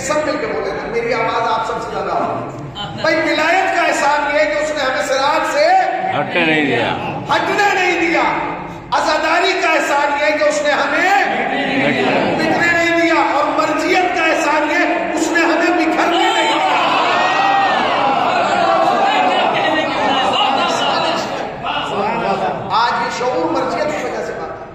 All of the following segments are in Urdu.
سب مل کے بولے نا میری آواز آپ سب سے زیادہ ہوگی. بھائی ولایت کا احسان یہ ہے کہ اس نے ہمیں صراط سے ہٹنے نہیں دیا. عزاداری کا احسان یہ ہے کہ اس نے ہمیں بکھرنے نہیں دیا. اور مرضیت کا احسان یہ اس نے ہمیں بکھرنے نہیں دیا. آج یہ شعور مرضیت کی وجہ سے بات ہے.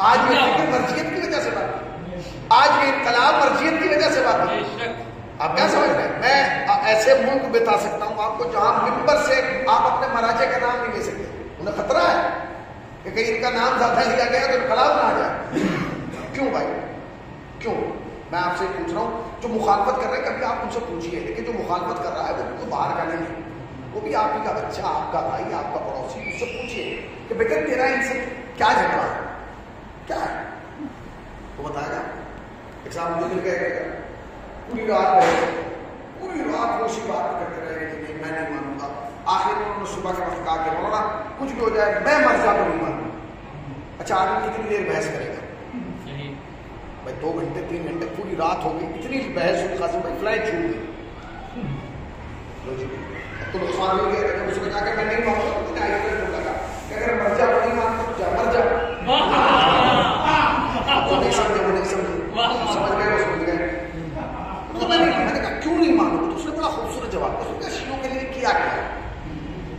آج یہ فکر مرضیت کی وجہ سے بات ہے. آج یہ انقلاب مرضیت کی وجہ سے بات ہے. آپ کیا سمجھ رہے ہیں؟ میں ایسے ملک بتا سکتا ہوں آپ کو جہاں ممبر سے آپ اپنے مراجع کا نام نہیں لے سکتے. انہیں خطرہ ہے کہ کہیں ان کا نام زیادہ لیا گیا تو انقلاب نہ آ جائے. کیوں بھائی کیوں؟ میں آپ سے پوچھ رہا ہوں جو مخالفت کر رہے ہیں کبھی آپ ان سے پوچھیے. لیکن جو مخالفت کر رہا ہے وہ تو باہر کا نہیں ہے, وہ بھی آپ ہی کا بچہ, آپ کا بھائی, آپ کا پڑوسی. اس سے پوچھیے کہ بیٹا تیرا ان سے کیا جھگڑا ہے, کیا ہے, وہ بتائے گا. ایک صاحب مجھے مل گئے پوری رات وہ اسی بات کرتے رہے کہ میں نہیں مانوں گا. آخر میں انہوں نے صبح کے وقت کہا کہ مولانا کچھ بھی ہو جائے میں مرزا کو نہیں مانوں. اچھا آدمی کتنی دیر بحث کرے گا بھائی؟ 2 گھنٹے 3 گھنٹے پوری رات ہو گئی, اتنی بحث ہوئی خاصی بھائی فلائٹ چھوٹ گئی. تو نقصان ہو گیا. اس نے کہا کہ میں نہیں مانتا کہ اگر مرزا کو نہیں مانتا تو جا مر جا. وہ نہیں سمجھے, وہ نہیں سمجھے, سمجھ گئے, وہ سمجھ گئے. تو میں نے کہا کیوں نہیں مانو؟ تو اس نے بڑا خوبصورت جواب دیا, شیعوں کے لیے کیا کیا.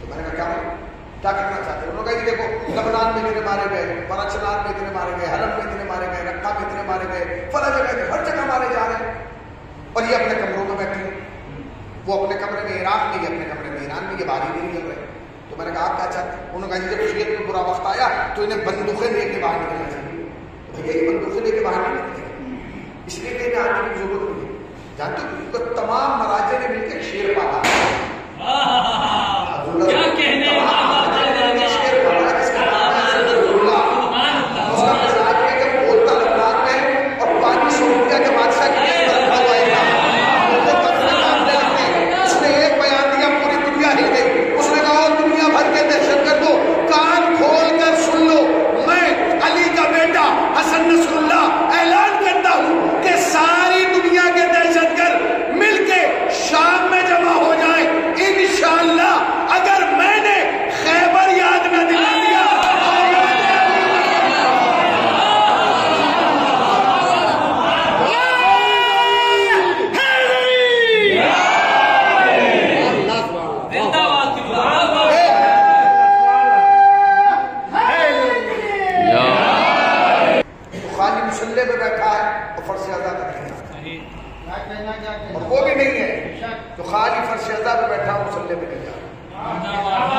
تو میں نے کہا کیا کرنا چاہتے ہیں؟ انہوں نے کہا دیکھو لبنان میں اتنے مارے گئے, بلوچستان میں اتنے مارے گئے, حلب میں اتنے مارے گئے, رقہ میں اتنے مارے گئے, فلاں جگہ ہر جگہ مارے جا رہے ہیں اور یہ اپنے کمروں میں بیٹھے ہیں. وہ اپنے کمرے میں عراق میں, یہ اپنے کمرے میں ایران میں, یہ باہر نہیں نکل رہے. تو میں نے کہا آپ کیا چاہتے ہیں؟ انہوں نے کہا جب شریعت میں برا وقت آیا تو انہیں بندوقیں لے کے باہر نکلنا چاہیے. بھیا یہ بندوقیں لے کے باہر نہیں نکلے, اس لیے کہ انہیں آنے کی ضرورت نہیں ہے. جانتے ہو تمام مراجع نے مل کے شیر پالا. کیا کہنے شیر پالا جس کا نام ہے اس کا مزاج ہے کہ بولتا لبنان میں اور پانی سعودیہ کے بادشاہ کی رکھا ہوا ہے. اس نے ایک بیان دیا پوری دنیا ہل گئی. اس نے کہا دنیا بھر کے دہشت گردوں کان کھول کر سن لو, میں علی کا بیٹا حسن نصر اللہ اعلان کرتا ہوں کہ ساری دنیا کے دہشت گرد مل کے شام میں جمع ہو جائیں انشاءاللہ. اگر میں نے خیبر یاد نہ دلا دیا تو خالی مسلح میں بیٹھا ہے اور فرش ادا کر اور وہ بھی نہیں ہے تو خالی فرش ادا پہ بیٹھا مسلح پہ نہیں جا.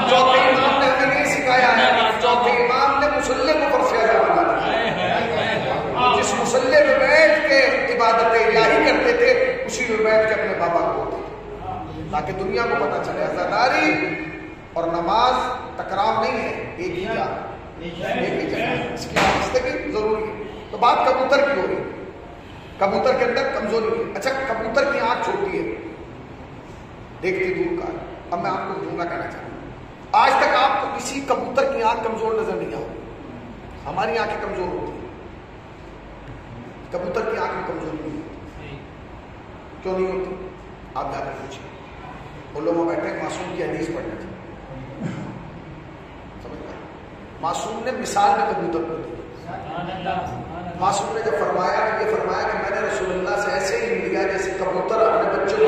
چوتھے امام نے ہمیں یہ سکھایا ہے, چوتھے امام نے مسلح کو فرش ادا بنا دیا. جس مسلح پہ بیٹھ کے عبادت الہی کرتے تھے اسی پہ بیٹھ کے اپنے بابا کو ہوتے تھے, تاکہ دنیا کو پتہ چلے عزاداری اور نماز ٹکراؤ نہیں ہے, ایک ہی جا, ایک ہی جگہ. اس کی آہستگی ضروری ہے. تو بات کبوتر کی ہو رہی ہے, کبوتر کے اندر کمزوری ہے. اچھا کبوتر کی آنکھ چھوٹی ہے, دیکھتی دور کا. اب میں آپ کو جملہ کہنا چاہتا ہوں, آج تک آپ کو کسی کبوتر کی آنکھ کمزور نظر نہیں آئی. ہماری آنکھیں کمزور ہوتی ہیں, کبوتر کی آنکھ میں کمزوری نہیں ہوتی. کیوں نہیں ہوتی؟ آپ جا کر پوچھیں. وہ لوگ بیٹھے معصوم کی حدیث پڑھنے تھے, سمجھ گئے؟ معصوم نے مثال میں کبوتر کو دی. معصوم نے جب فرمایا تو یہ فرمایا کہ میں نے رسول اللہ سے ایسے ہی لیا جیسے کبوتر اپنے بچوں کو.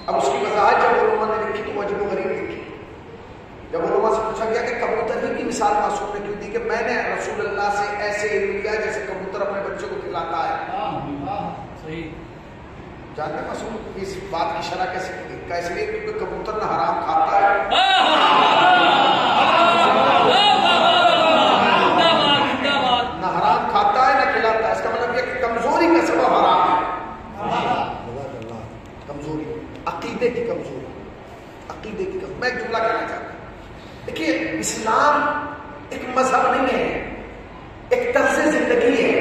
اب اس کی وضاحت جب علماء نے لکھی تو عجیب و غریب لکھی. جب علماء سے پوچھا گیا کہ کبوتر ہی کی مثال معصوم نے کیوں دی کہ میں نے رسول اللہ سے ایسے ہی لیا جیسے کبوتر اپنے بچوں کو کھلاتا ہے. جانتے ہیں معصوم اس بات کی شرح کیسے کی؟ اس لیے کیونکہ کبوتر نہ حرام کھاتا ہے نہ حرام کھاتا ہے نہ کھلاتا ہے. اس کا مطلب یہ کہ کمزوری کا سبب حرام ہے. کمزوری, عقیدے کی کمزوری, عقیدے کی کمزوری. میں ایک جملہ کہنا چاہتا ہوں. دیکھیے اسلام ایک مذہب نہیں ہے, ایک طرز زندگی ہے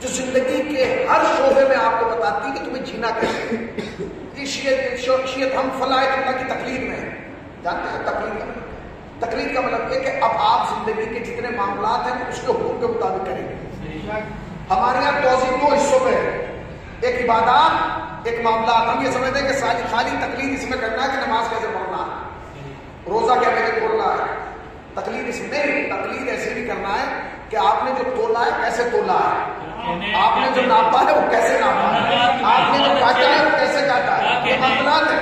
جو زندگی کے ہر شعبے میں آپ کو بتاتی ہے کہ تمہیں جینا کیسے. شیعت ہم فلاح اللہ کی تقلید میں ہے. جانتے ہیں تقلید کا مطلب؟ تقلید کا مطلب یہ کہ اب آپ زندگی کے جتنے معاملات ہیں اس کے حکم کے مطابق کریں گے. ہمارے یہاں توضیح دو حصوں میں ہے، ایک عبادات، ایک معاملات. ہم یہ سمجھتے ہیں کہ خالی تقلید اس میں کرنا ہے کہ نماز کیسے پڑھنا ہے، روزہ کیا کیسے کھولنا ہے، تقلید اس میں نہیں. تقلید ایسے بھی کرنا ہے کہ آپ نے جو تولا ہے کیسے تولا ہے، آپ نے جو ناپا ہے وہ کیسے ناپا ہے، آپ نے جو کاٹا ہے وہ کیسے کاٹا ہے. یہ معاملات ہے.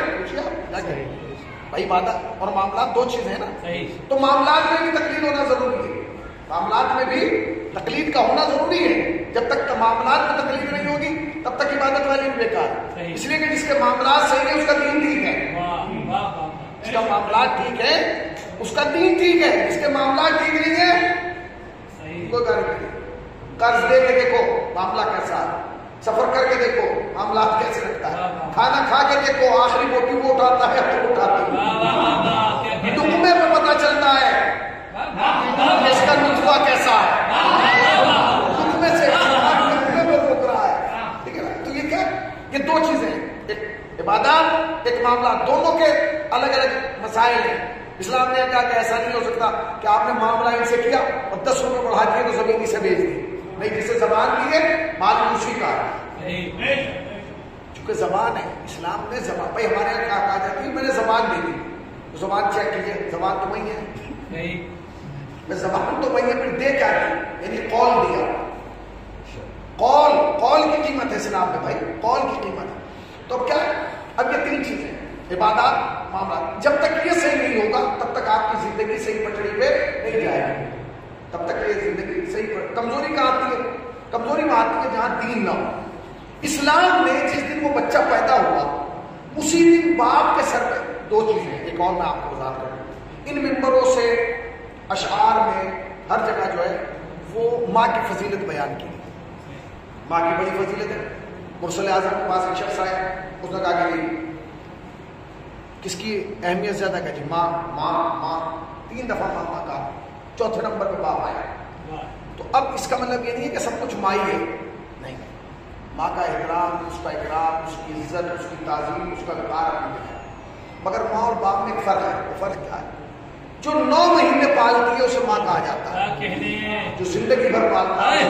بھائی عبادت اور معاملات دو چیزیں ہیں نا، تو معاملات میں بھی تقلید ہونا ضروری ہے. معاملات میں بھی تقلید کا ہونا ضروری ہے. جب تک معاملات میں تقلید نہیں ہوگی تب تک عبادت والی بھی بیکار ہے. اس لیے کہ جس کے معاملات صحیح ہے اس کا دین ٹھیک ہے، جس کا معاملات ٹھیک ہے اس کا دین ٹھیک ہے. جس کے معاملات ٹھیک نہیں ہے کوئی گارنٹی نہیں. قرض دے کے دیکھو معاملہ کیسا ہے، سفر کر کے دیکھو معاملات کیسے رکھتا ہے، کھانا کھا کے دیکھو آخری روٹی وہ اٹھاتا ہے تو اٹھاتا ہے، ٹکمے پہ پتہ چلتا ہے اس کا نطفہ کیسا ہے، ٹکمے سے ٹکمے پہ روک رہا ہے. ٹھیک ہے نا. تو یہ کیا، یہ دو چیزیں ہیں، ایک عبادات ایک معاملات، دونوں کے الگ الگ مسائل ہیں. اسلام نے کہا کہ ایسا نہیں ہو سکتا کہ آپ نے معاملہ ان سے کیا اور 10 روپے بڑھا دیے تو زمین سے بیچ دی. نہیں، جسے زبان دی ہے معلوم اسی کا ہے، چونکہ زبان ہے. اسلام نے زبان، بھائی ہمارے یہاں کیا کہا جاتی ہے میں نے زبان دے دی، تو زبان چیک کیجیے، زبان تو وہی ہے، میں زبان تو وہی ہے، پھر دے کیا دی، یعنی قول دیا. قول کی قیمت ہے اسلام میں بھائی، قول کی قیمت ہے. تو اب کیا ہے، اب یہ تین چیزیں عبادات معاملات، جب تک یہ صحیح نہیں ہوگا تب تک آپ کی زندگی صحیح پٹڑی پہ نہیں جائے گی. تب تک یہ زندگی صحیح پر کمزوری کہاں آتی ہے، کمزوری میں آتی ہے جہاں دین نہ ہو. اسلام نے جس دن وہ بچہ پیدا ہوا اسی دن باپ کے سر پہ دو چیزیں، ایک اور میں آپ کو وضاحت کروں. ان ممبروں سے اشعار میں ہر جگہ جو ہے وہ ماں کی فضیلت بیان کی، ماں کی بڑی فضیلت ہے. مرسل اعظم کے پاس ایک شخص آیا، اس نے کہا کہ کس کی اہمیت زیادہ ہے، جی ماں ماں ماں. 3 دفعہ ماں کہا، چوتھے نمبر پہ باپ آیا. تو اب اس کا مطلب یہ نہیں ہے کہ سب کچھ ماں ہی ہے، نہیں. ماں کا احترام، اس کا اکرام، اس کی عزت، اس کی تعظیم، اس کا وقار اپنی ہے. مگر ماں اور باپ میں ایک فرق ہے. وہ فرق کیا ہے؟ جو 9 مہینے پالتی ہے اسے ماں کہا جاتا ہے، جو زندگی بھر پالتا ہے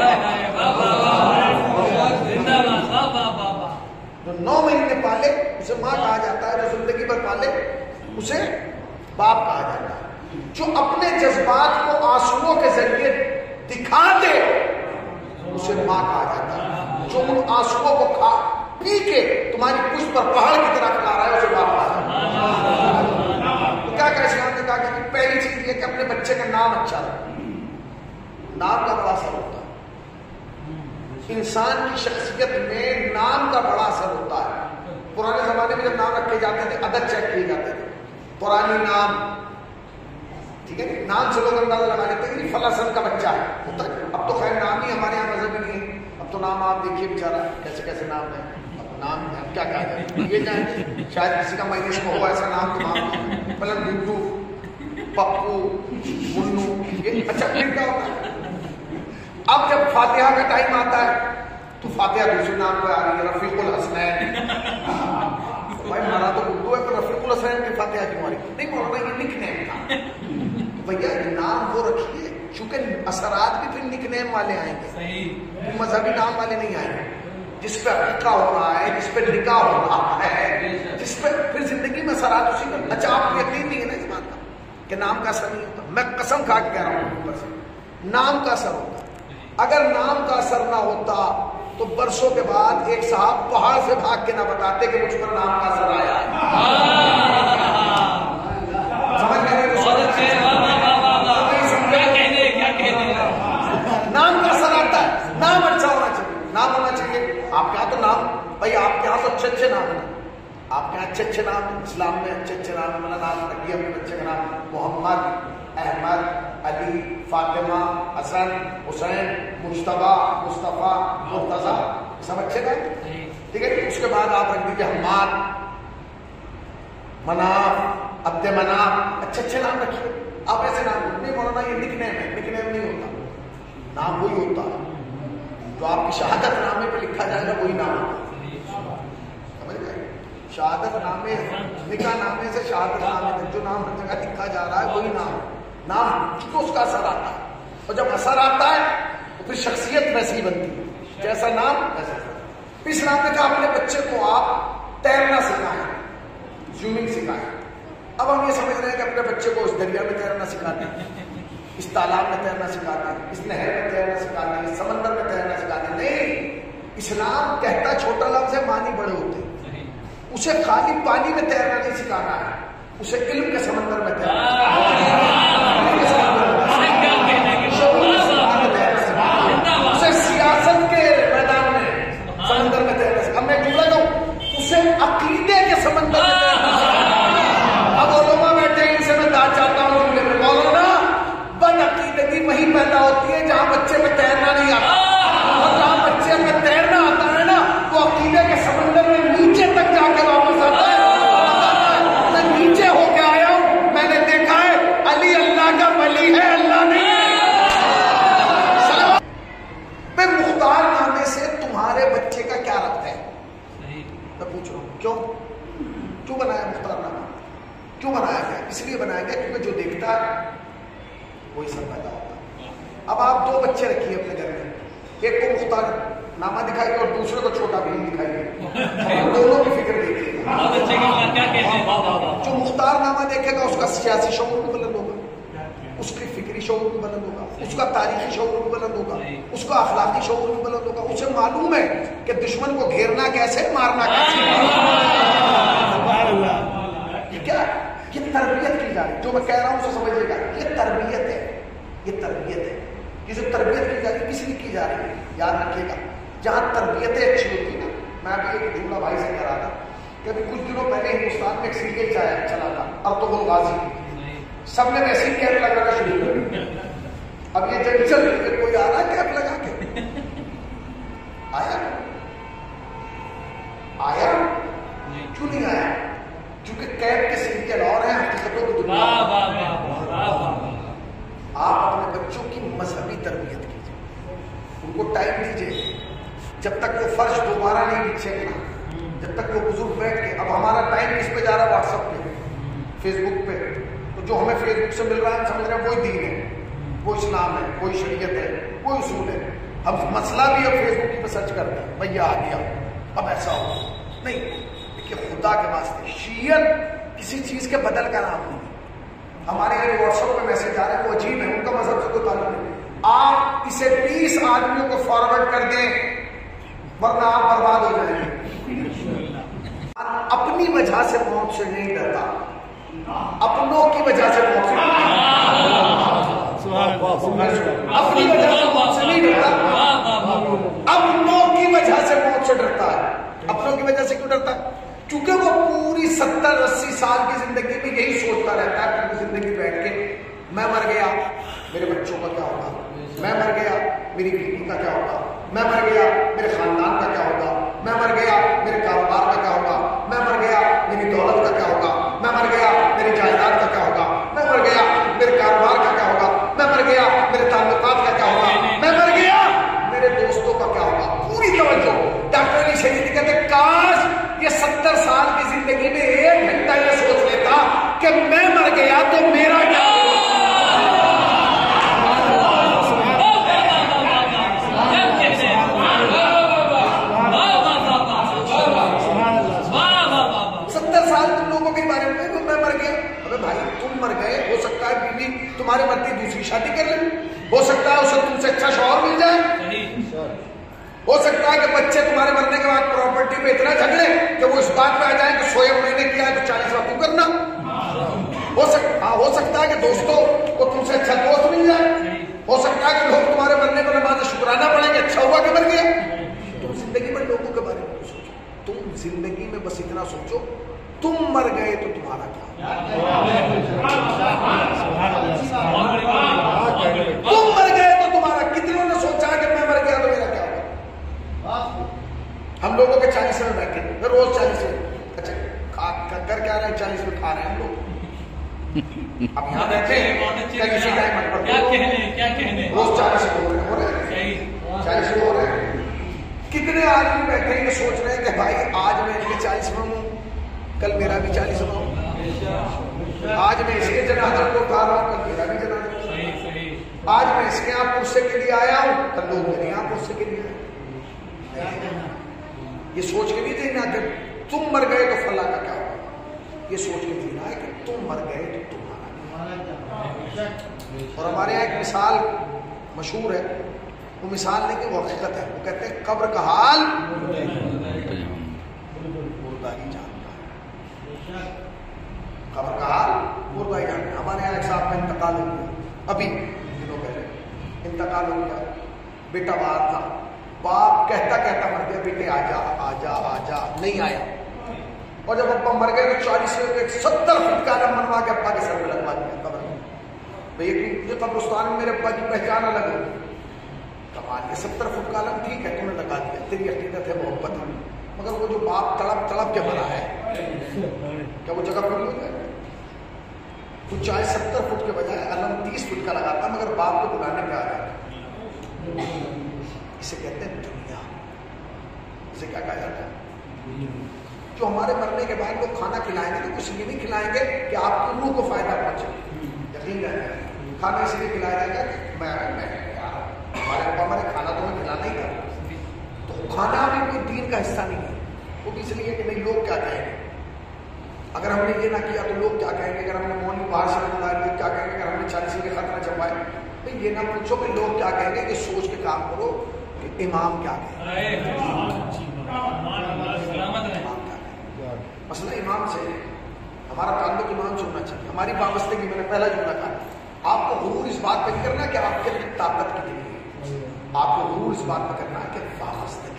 جو 9 مہینے پالے اسے ماں کہا جاتا ہے، جو زندگی بھر پالے اسے باپ کہا جاتا ہے. جو اپنے جذبات کو آنسوؤں کے ذریعے دکھا دے اسے ماں کہا جاتا ہے. جو ان آنسوؤں کو کھا پی کے تمہاری پشت پر پہاڑ کی طرح کھلا رہا ہے اسے باپ کہا جاتا ہے. تو کیا کہ اسلام نے کہا کہ پہلی چیز یہ کہ اپنے بچے کا نام اچھا رکھو. نام کا بڑا اثر ہوتا ہے، انسان کی شخصیت میں نام کا بڑا اثر ہوتا ہے. پرانے زمانے میں جب نام رکھے جاتے تھے عدد چیک کیے جاتے تھے، پرانی نام، ٹھیک ہے، نام سے لوگ اندازہ لگا لیتے ہیں کہ فلاں سن کا بچہ ہے. اب تو خیر نام ہی ہمارے یہاں مذہبی نہیں ہے. اب تو نام آپ دیکھیے بیچارہ کیسے کیسے نام ہے. اب نام کیا کہا جائے، یہ جائیں شاید کسی کا مہینے میں ہو ایسا نام تو نام مطلب گڈو، پپو، منو. اچھا پھر کیا ہوتا ہے، اب جب فاتحہ کا ٹائم آتا ہے تو فاتحہ دوسرے نام پہ آ رہی ہے، رفیق الحسنین. بھائی ہمارا تو اردو ہے تو رفیق الحسنین کی فاتحہ کیوں آ رہی ہے؟ نہیں مولانا یہ نک نیم تھا. بھیا نام وہ رکھیے، چونکہ اثرات بھی پھر نک نیم والے آئیں گے، مذہبی نام والے نہیں آئیں گے. جس پہ عقیقہ ہو رہا ہے، جس پہ نکاح ہو رہا ہے، جس پہ پھر زندگی میں اثرات اسی کا. اچھا آپ کو یقین نہیں ہے نا اس بات کا کہ نام کا اثر نہیں ہوتا؟ میں قسم کھا کے کہہ رہا ہوں اوپر سے نام کا اثر ہوتا. اگر نام کا اثر نہ ہوتا تو برسوں کے بعد ایک صاحب پہاڑ سے بھاگ کے نہ بتاتے کہ مجھ پر نام کا اثر آیا ہے. سمجھ گئے؟ نام کا اثر آتا ہے، نام اچھا ہونا چاہیے، نام ہونا چاہیے. آپ کے یہاں تو نام، بھائی آپ کے یہاں تو اچھے اچھے نام ہیں، آپ کے یہاں اچھے اچھے نام ہیں، اسلام میں اچھے اچھے نام. میں نے نام رکھیے اپنے بچے کا نام محمد، احمد، علی، فاطمہ، حسن، حسین، مجتبیٰ، مصطفیٰ، مرتضیٰ، سب اچھے نام. ٹھیک ہے، اس کے بعد آپ رکھ دیجیے حماد، مناف، عبد مناف، اچھے اچھے نام رکھیے. آپ ایسے نام نہیں مولانا یہ نک نیم ہے، نک نیم نہیں ہوتا. نام وہی ہوتا ہے جو آپ کی شہادت نامے پہ لکھا جائے گا، وہی نام ہوتا ہے. سمجھ گئے؟ شہادت نامے، نکاح نامے سے شہادت نامے تک جو نام ہر جگہ لکھا جا رہا ہے وہی نام. نام چونکہ اس کا اثر آتا ہے، اور جب اثر آتا ہے تو پھر شخصیت ویسی بنتی ہے. جیسا نام ویسا. اسلام نے کہا اپنے بچے کو آپ تیرنا سکھائیں, سوئمنگ سکھائیں. اب ہم یہ سمجھ رہے ہیں کہ اپنے بچے کو اس دریا میں تیرنا سکھاتے ہیں, اس تالاب میں تیرنا سکھاتے ہیں, اس نہر میں تیرنا سکھاتے ہیں, اس سمندر میں تیرنا سکھاتے ہیں. نہیں, اسلام کہتا چھوٹا لفظ ہے, معنی بڑے ہوتے ہیں. اسے خالی پانی میں تیرنا نہیں سکھانا ہے, اسے علم کے سمندر میں تیرنا اسے سیاست کے میدان میں سمندر میں تیرنا. اب میں جملہ کہوں, اسے عقیدے کے سمندر میں تیرنا. اب علماء بیٹھے ہیں, ان سے میں داد چاہتا ہوں جملے میں, مولانا بد عقیدگی وہیں پیدا ہوتی ہے جہاں بچے میں تیرنا نہیں آتا, اور جہاں بچے میں تیرنا آتا ہے نا, وہ عقیدے کے سمندر میں نیچے تک جا کے واپس آتا ہے. میں نیچے ہو کے آیا ہوں, میں نے دیکھا ہے علی اللہ کا ولی ہے, اللہ نہیں ہے. مختار نامے سے تمہارے بچے کا کیا ربط ہے؟ میں پوچھ رہا ہوں, کیوں بنایا مختار نامہ؟ کیوں بنایا گیا؟ اس لیے بنایا گیا کیونکہ جو دیکھتا ہے وہی سب پیدا ہوتا ہے. اب آپ دو بچے رکھیے اپنے گھر میں, ایک کو مختار نامہ دکھائیے اور دوسرے کو چھوٹا بھیم دکھائیے, دونوں کی فکر دیکھیے. جو مختار نامہ دیکھے گا اس کا سیاسی شعور بھی بلند ہوگا, اس کی فکری شعور بھی بلند ہوگا, اس کا تاریخی شعور بھی بلند ہوگا, اس کا اخلاقی شعور بھی بلند ہوگا. اسے معلوم ہے کہ دشمن کو گھیرنا کیسے, مارنا کیسے. کیا یہ تربیت کی جا رہی ہے, جو میں کہہ رہا ہوں اسے سمجھیے گا, یہ تربیت ہے, یہ تربیت ہے. یہ جو تربیت کی جا رہی ہے کس لیے کی جا رہی ہے, یاد رکھیے گا. جہاں تربیتیں اچھی ہوتی ہیں, میں ابھی ایک جملہ بھائی سے کہہ رہا تھا کہ ابھی کچھ دنوں پہلے ہندوستان میں ایک سیریل چلا تھا ارطغرل غازی, سب نے ویسے ہی کیپ لگانا شروع کر دیا. اب یہ جب چل رہی ہے, کوئی آ رہا ہے کیپ لگا کے, آیا کیوں نہیں آیا؟ کیونکہ کیپ کے سیریل اور ہیں, حقیقتوں کو دنیا. آپ اپنے بچوں کی مذہبی تربیت کیجیے, ان کو ٹائم دیجیے, جب تک وہ فرش دوبارہ نہیں بچھے گا, جب تک وہ بزرگ بیٹھ کے. اب ہمارا ٹائم کس پہ جا رہا ہے؟ واٹس ایپ پہ, فیس بک پہ. تو جو ہمیں فیس بک سے مل رہا ہے ہم سمجھ رہے ہیں وہی دین ہے, وہ اسلام ہے, وہی شریعت ہے, وہی اصول ہے. اب مسئلہ بھی اب فیس بک پہ سرچ کرتے ہیں, بھیا آ گیا اب ایسا ہو. نہیں, دیکھیے خدا کے واسطے شیعت کسی چیز کے بدل کا نام نہیں. ہمارے یہاں واٹس ایپ پہ میسج آ رہے ہیں, وہ عجیب ہے, ان کا مذہب سے کوئی تعلق نہیں. آپ اسے 20 آدمیوں کو فارورڈ کر دیں ورنہ آپ برباد ہو جائیں گے. اپنی وجہ سے موت سے نہیں ڈرتا, اپنوں کی وجہ سے موت سے ڈرتا. اپنی وجہ سے موت سے نہیں ڈرتا, اپنوں کی وجہ سے موت سے ڈرتا ہے. اپنوں کی وجہ سے کیوں ڈرتا ہے؟ کیونکہ وہ پوری 70-80 سال کی زندگی میں یہی سوچتا رہتا ہے, پوری زندگی بیٹھ کے میں مر گیا میرے بچوں کا کیا ہوگا, میں مر گیا میری بیوی کا کیا ہوگا, میں مر گیا میرے خاندان کا کیا ہوگا, میں مر گیا میرے کاروبار کا کیا ہوگا, میں مر گیا میری دولت کا کیا ہوگا, میں مر گیا میری جائیداد کا کیا ہوگا, میں مر گیا میرے کاروبار کا کیا ہوگا, میں مر گیا میرے تعلقات کا کیا ہوگا, میں مر گیا میرے دوستوں کا کیا ہوگا. پوری توجہ. ڈاکٹر علی شریف کہتے کاش یہ 70 سال کی زندگی میں 1 گھنٹہ یہ سوچ لیتا کہ میں مر گیا تو میرا کیا ہوگا. تمہاری مرضی دوسری شادی کر لیں, ہو سکتا ہے اسے تم سے اچھا شوہر مل جائے, ہو سکتا ہے کہ بچے تمہارے مرنے کے بعد پراپرٹی پہ اتنا جھگڑے کہ وہ اس بات پہ آ جائیں کہ 100 میں نے کیا ہے تو 40 تو کرنا. ہو سکتا ہے کہ دوستوں کو تم سے اچھا دوست مل جائے, ہو سکتا ہے کہ لوگ تمہارے مرنے پر نماز شکرانہ پڑھیں گے اچھا ہوا کہ مر گیا. تم زندگی میں لوگوں کے بارے میں سوچو, تم زندگی میں بس اتنا سوچو تم مر گئے تو تمہارا کیا, تم مر گئے تو تمہارا. کتنوں نے سوچا کہ میں مر گیا تو میرا کیا ہوگا. ہم لوگوں کے 40 میں بیٹھے, میں روز 40 میں, اچھا کر کیا رہے ہیں 40 میں کھا رہے ہیں ہم لوگ. اب یہاں بیٹھے کسی ٹائم روز 40 ہو رہے ہیں, 40 ہو رہے ہیں. کتنے آدمی بیٹھے یہ سوچ رہے ہیں کہ بھائی آج میں ان کے 40 میں ہوں, کل میرا بھی 40 ہوا ہوں, آج میں اس کے جنازے کو اٹھا رہا ہوں, کل میرا بھی جنازہ, آج میں اس کے یہاں پرسے کے لیے آیا ہوں, کل لوگ میرے یہاں پرسے کے لیے آئے. یہ سوچ کے نہیں جینا کہ تم مر گئے تو فلاں کا کیا ہوگا. یہ سوچ کے جینا ہے کہ تم مر گئے تو تمہارا. اور ہمارے یہاں ایک مثال مشہور ہے, وہ مثال نہیں کہ وہ حقیقت ہے. وہ کہتے ہیں قبر کا حال مردہ ہی جانتا ہے. قبر کا حال مردہ ہی جانتا ہے. ہمارے یہاں ایک صاحب کا انتقال ہو گیا ابھی دنوں پہلے, انتقال ہو گیا. بیٹا باہر تھا, باپ کہتا کہتا مر گیا بیٹے آ جا آ جا آ جا, نہیں آیا. اور جب ابا مر گئے تو 40 سے 70 فٹ کا علم بنوا کے ابا کے سر پہ لگوا دیا قبر میں. یہ قبرستان میں میرے ابا کی پہچان الگ ہوگی. کمال یہ 70 فٹ کا علم ٹھیک ہے تم نے لگا دیا, تیری عقیدت ہے محبت ہے, مگر وہ جو باپ تڑپ تڑپ کے مرا ہے کیا وہ جگہ پر ہو جائے گا؟ تو چاہے 70 فٹ کے بجائے علم 30 فٹ کا لگاتا مگر باپ کو بلانے پہ آ جائے. اسے کہتے ہیں دنیا. اسے کیا کہا جاتا ہے؟ جو ہمارے مرنے کے بعد لوگ کھانا کھلائیں گے تو کچھ یہ نہیں کھلائیں گے کہ آپ کی روح کو فائدہ پہنچے. یقین ہے کھانا اس لیے کھلایا جائے گا کہ میں ہمارے ابا ہمارے کھانا تو میں کھلانا ہی تھا. تو کھانا بھی کوئی دین کا حصہ نہیں ہے. وہ بھی اس لیے کہ نہیں لوگ کیا کہیں گے, اگر ہم نے یہ نہ کیا تو لوگ کیا کہیں گے, اگر ہم نے مولوی باہر سے بلائے لوگ کیا کہیں گے, اگر ہم نے 40 کے خط نہ چھپائے تو یہ نہ پوچھو کہ لوگ کیا کہیں گے, کہ سوچ کے کام کرو کہ امام کیا کہیں گے. مسئلہ امام سے ہمارا تعلق امام سے ہونا چاہیے. ہماری وابستگی میں نے پہلا جملہ کہا, آپ کو غرور اس بات پہ نہیں کرنا کہ آپ کے طاقت کتنی ہے, آپ کو غرور اس بات پہ کرنا ہے کہ وابستگی.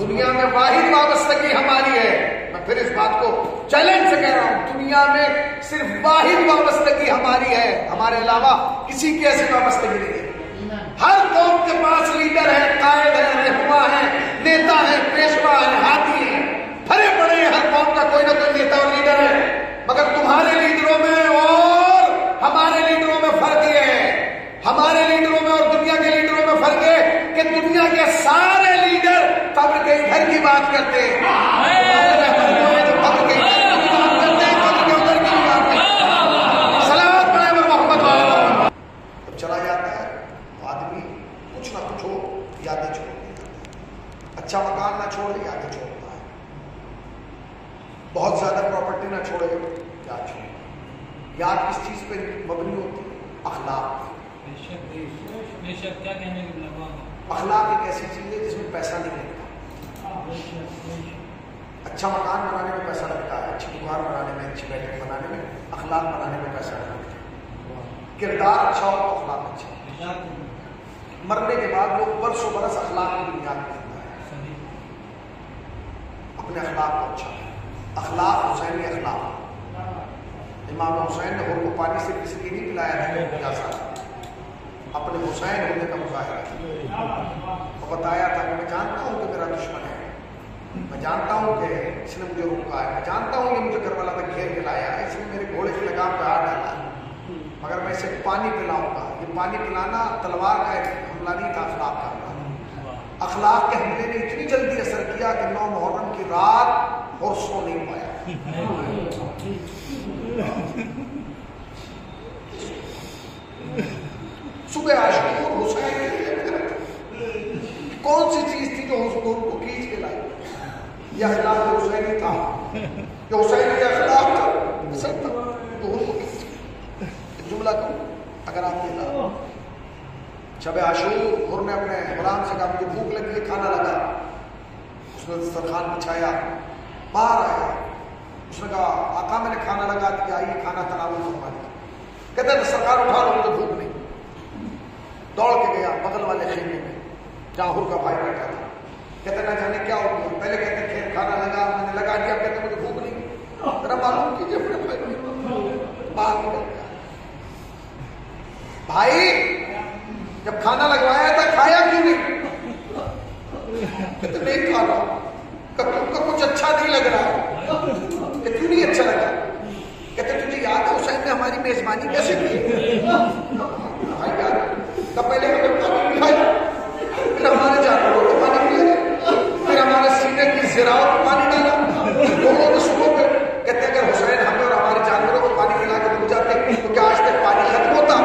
دنیا میں واحد وابستگی ہماری ہے. میں پھر اس بات کو چیلنج سے کہہ رہا ہوں, دنیا میں صرف واحد وابستگی ہماری ہے, ہمارے علاوہ کسی کی ایسی وابستگی نہیں ہے. ہر قوم کے پاس لیڈر ہے, قائد ہے, رہنما ہے, نیتا ہے, پیشوا ہے, ہاتھی ہے, بھرے پڑے ہیں. ہر قوم کا کوئی نہ کوئی نیتا اور لیڈر ہے, مگر تمہارے لیڈروں میں اور ہمارے لیڈروں میں فرق یہ ہے, ہمارے لیڈروں میں اور دنیا کے لیڈروں میں فرق ہے کہ دنیا کے سارے لیڈر قبر کے گھر کی بات کرتے ہیں. چلا جاتا ہے تو آدمی کچھ نہ کچھ ہو یادیں چھوڑ دیتا ہے. اچھا مکان نہ چھوڑے یادیں چھوڑتا ہے, بہت زیادہ پراپرٹی نہ چھوڑے یاد چھوڑے. یاد کس چیز پہ مبنی ہوتی ہے؟ اخلاق. اخلاق ایک ایسی چیز ہے جس میں پیسہ نہیں لگتا. اچھا مکان بنانے میں پیسہ لگتا ہے, اچھی دکان بنانے میں, اچھی بیٹھک بنانے میں, اخلاق بنانے میں پیسہ لگتا ہے. کردار اچھا ہو تو اخلاق اچھا. مرنے کے بعد لوگ برسوں برس اخلاق کی بنیاد کرتا ہے, اپنے اخلاق کو اچھا ہے. اخلاق حسینی اخلاق. امام حسین نے ان کو پانی سے کسی کی نہیں پلایا تھا, اپنے حسین ہونے کا مظاہرہ اور بتایا تھا کہ میں جانتا ہوں کہ میرا دشمن ہے, میں جانتا ہوں کہ اس نے مجھے روکا ہے, میں جانتا ہوں کہ مجھے کربلا تک گھیر کے لایا ہے, اس نے میرے گھوڑے کی لگام پہ ہاتھ ڈالا ہے, مگر میں اسے پانی پلاؤں گا. یہ پانی پلانا تلوار کا ایک حملہ نہیں تھا, اخلاق کا حملہ. اخلاق کے حملے نے اتنی جلدی اثر کیا کہ 9 محرم کی رات اور سو نہیں پایا. صبح عاشور حسین کون سی چیز تھی جو حضور کو کھینچ کے لائی؟ یہ اخلاق حسینی تھا, یہ حسینی اخلاق تھا, سب تو ان کو کھینچ کے. جملہ کہوں, اگر آپ دیکھا شب عاشور حضور نے اپنے غلام سے کہا مجھے بھوک لگی ہے, کھانا لگا. اس نے دسترخوان بچھایا, باہر آیا, اس نے کہا آقا میں نے کھانا لگا دیا, آئیے کھانا تناول فرما دیا. کہتے ہیں دسترخوان اٹھا لو, مجھے بھوک نہیں. دوڑ کے گیا بغل والے خیمے میں جہاں حر کا بھائی بیٹھا تھا. کہتے نہ جانے کیا ہو گیا, پہلے کہتے کھیر کھانا لگا, میں نے لگا دیا, کہتے مجھے بھوک نہیں. ذرا معلوم کیجیے اپنے بھائی باہر نکل گیا. بھائی جب کھانا لگوایا تھا کھایا کیوں نہیں؟ کہتے نہیں کھا رہا, تم کو کچھ اچھا نہیں لگ رہا. کہ کیوں نہیں اچھا لگا؟ کہتے تجھے یاد ہے حسین نے ہماری میزبانی کیسے کی؟ بھائی یاد تب پہلے ہمیں پانی پلایا, پھر ہمارے جانوروں کو پانی پلایا, پھر ہمارے سینے کی زراعت کو پانی ڈالا دونوں رسولوں پہ. کہتے اگر حسین ہمیں اور ہمارے جانوروں کو پانی پلا کے بھول جاتے تو کیا آج تک پانی ختم ہوتا؟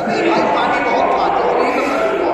نہیں بھائی, پانی بہت تھا جو نہیں ختم ہوا.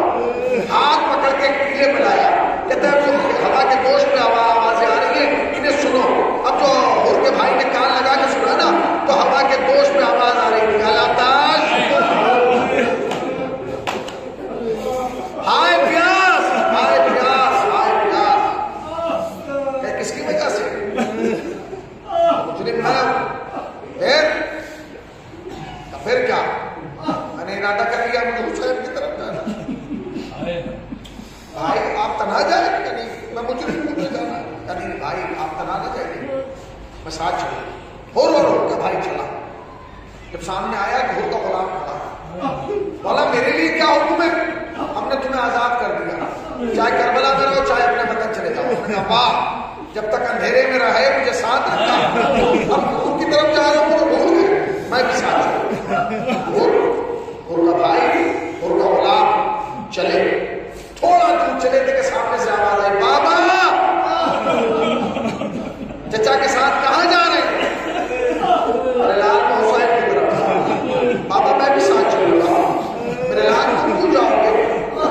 ساتھ چلو. ہور کا بھائی چلا. جب سامنے آیا تو ہور کا غلام کھڑا. بولا میرے لیے کیا حکم ہے؟ ہم نے تمہیں آزاد کر دیا, چاہے کربلا میں رہو چاہے اپنے وطن چلے جاؤ. اس نے کہا جب تک اندھیرے میں رہے مجھے ساتھ رکھا, اب ہور کی طرف جا رہا ہوں تو بھول گئے, میں بھی ساتھ رہوں. ہور کا بھائی ہور کا غلام چلے. تھوڑا دور چلے تھے کہ سامنے سے آواز آئی, بابا چچا کے ساتھ کہاں جا رہے ہیں؟ میرے لال حسین کی طرف. بابا میں بھی ساتھ چلوں گا. میرے لال تم جاؤ گے؟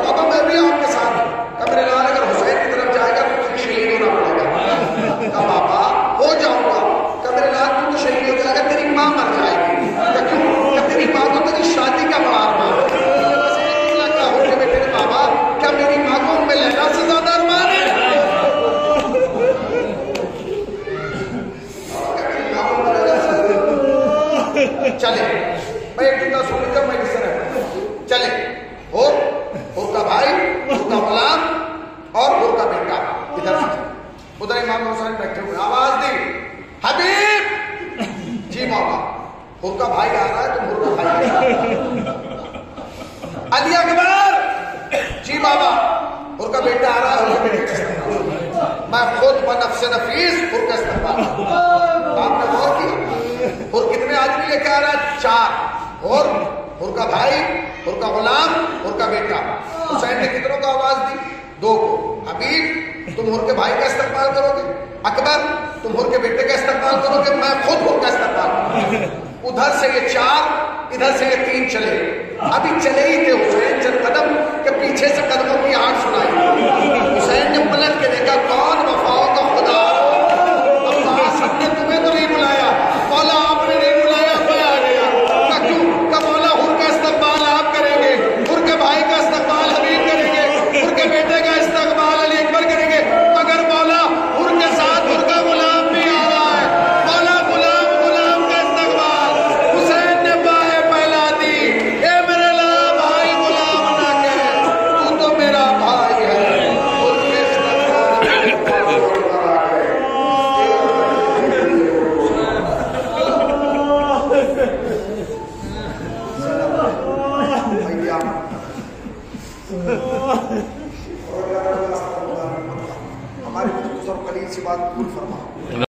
بابا میں بھی آپ کے ساتھ. کہ میرے لال اگر حسین کی طرف جائے گا تو شہید ہونا پڑے گا. کہ بابا ہو جاؤں گا. کہ میرے لال تم تو شہید ہو جائے گا, تیری ماں مر جائے گی. کہ کیوں؟ کہ تیری ماں کو تیری شادی کا مار مار. کیا ہو کے بیٹے بابا, کیا میری ماں کو ان میں لینا سے زیادہ ارمان ہے؟ چلے میں ایک جملہ سن لیتا ہوں, میں کس طرح چلے. اور کا بھائی, اور کا غلام اور اور کا بیٹا ادھر سے. ادھر امام حسین بیٹھے ہوئے, آواز دی حبیب. جی بابا. اور کا بھائی آ رہا ہے تو اور کا بھائی آ رہا ہے. علی اکبر. جی بابا. اور کا بیٹا آ رہا ہے, اور کا بیٹے کا استقبال. میں خود بنفس نفیس اور کا استقبال. آپ نے غور کیا اور کتنے آدمی لے کے آ رہا ہے؟ 4. اور کا بھائی, اور کا غلام, اور کا بیٹا. حسین نے کتنوں کو آواز دی؟ 2 کو. حبیب تم اور کے بھائی کا استقبال کرو گے, اکبر تم اور کے بیٹے کا استقبال کرو گے, میں خود اور کا استقبال کروں گا. ادھر سے یہ 4, ادھر سے یہ 3 چلے. ابھی چلے ہی تھے حسین چند قدم کہ پیچھے سے قدموں کی آہٹ سنائی. حسین نے پلٹ کے دیکھا, کون وفا